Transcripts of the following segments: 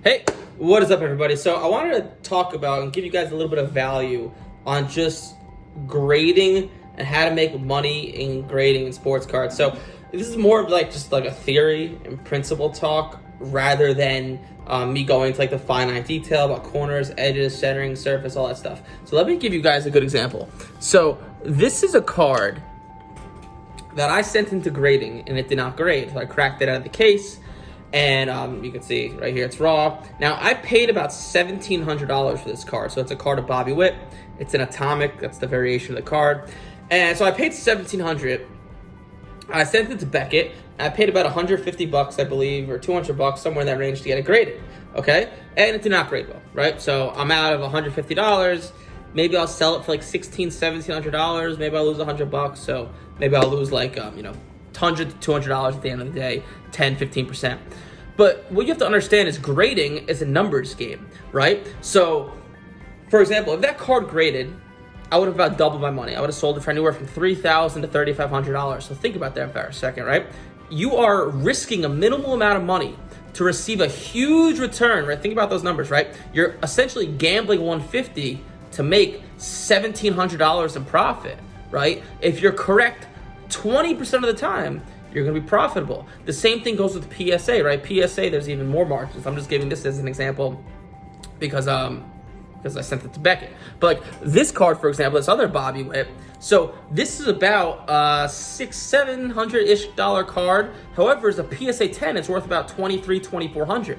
Hey, what is up, everybody? So I wanted to talk about and give you guys a little bit of value on just grading and how to make money in grading in sports cards. So this is more of just like a theory and principle talk rather than me going to like the finite detail about corners, edges, centering, surface, all that stuff. So let me give you guys a good example. So this is a card that I sent into grading and it did not grade. So I cracked it out of the case. And you can see right here, it's raw. Now, I paid about $1,700 for this card. So it's a card of Bobby Witt. It's an atomic. That's the variation of the card. And so I paid $1,700. I sent it to Beckett. I paid about $150, I believe, or $200, somewhere in that range to get it graded. Okay? And it did not grade well, right? So I'm out of $150. Maybe I'll sell it for like $1,600, $1,700. Maybe I'll lose $100. So maybe I'll lose like, $100 to $200 at the end of the day, 10, 15%. But what you have to understand is grading is a numbers game, right? So, for example, if that card graded, I would have about doubled my money. I would have sold it for anywhere from $3,000 to $3,500. So think about that for a second, right? You are risking a minimal amount of money to receive a huge return, right? Think about those numbers, right? You're essentially gambling $150 to make $1,700 in profit, right? If you're correct 20% of the time, you're going to be profitable. The same thing goes with PSA, right? PSA, there's even more margins. I'm just giving this as an example because I sent it to Beckett. But like this card, for example, this other Bobby Witt. So this is about $600-700-ish card. However, as a PSA 10, it's worth about $2,300-2,400.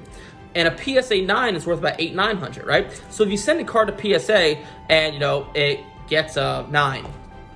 And a PSA 9 is worth about $800-900, right? So if you send a card to PSA and, it gets a 9,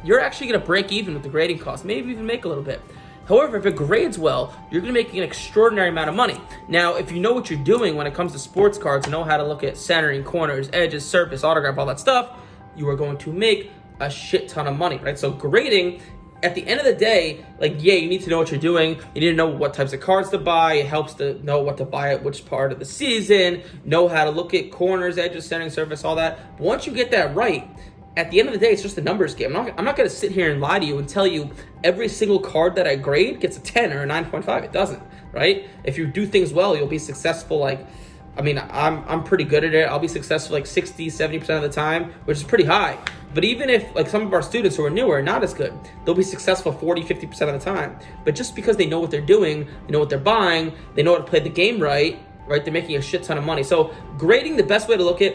you're actually going to break even with the grading cost, maybe even make a little bit. However, if it grades well, you're going to make an extraordinary amount of money. Now, if you know what you're doing when it comes to sports cards and know how to look at centering, corners, edges, surface, autograph, all that stuff, you are going to make a shit ton of money, right? So grading, at the end of the day, you need to know what you're doing. You need to know what types of cards to buy. It helps to know what to buy at which part of the season, know how to look at corners, edges, centering, surface, all that. But once you get that right, at the end of the day, it's just a numbers game. I'm not going to sit here and lie to you and tell you every single card that I grade gets a 10 or a 9.5. It doesn't, right? If you do things well, you'll be successful. I'm pretty good at it. I'll be successful 60, 70% of the time, which is pretty high. But even if some of our students who are newer are not as good, they'll be successful 40, 50% of the time. But just because they know what they're doing, they know what they're buying, they know how to play the game right, they're making a shit ton of money. So grading, the best way to look at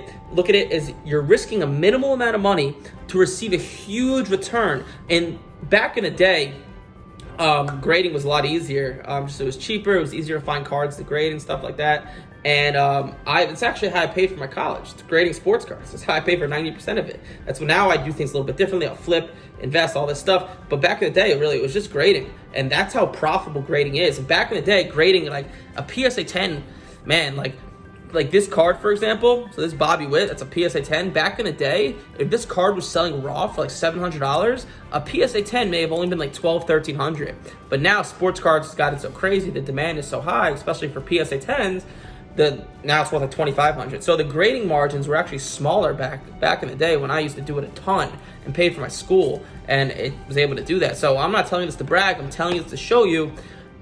it is you're risking a minimal amount of money to receive a huge return. And back in the day, grading was a lot easier. So it was cheaper, it was easier to find cards to grade and stuff like that. And it's actually how I paid for my college, grading sports cards. That's how I pay for 90% of it. That's when now I do things a little bit differently. I'll flip, invest, all this stuff. But back in the day, it was just grading. And that's how profitable grading is. And back in the day, grading a PSA 10, man, like this card, for example, so this Bobby Witt, that's a PSA 10. Back in the day, if this card was selling raw for $700, a PSA 10 may have only been $1,200-1,300. But now sports cards has gotten so crazy, the demand is so high, especially for PSA 10s, now it's worth $2,500. So the grading margins were actually smaller back in the day when I used to do it a ton and paid for my school, and it was able to do that. So I'm not telling you this to brag, I'm telling you this to show you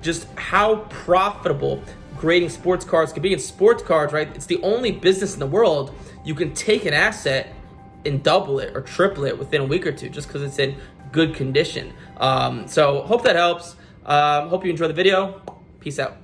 just how profitable grading sports cards can be. In sports cards, right, it's the only business in the world you can take an asset and double it or triple it within a week or two just because it's in good condition. So hope that helps. Hope you enjoy the video. Peace out.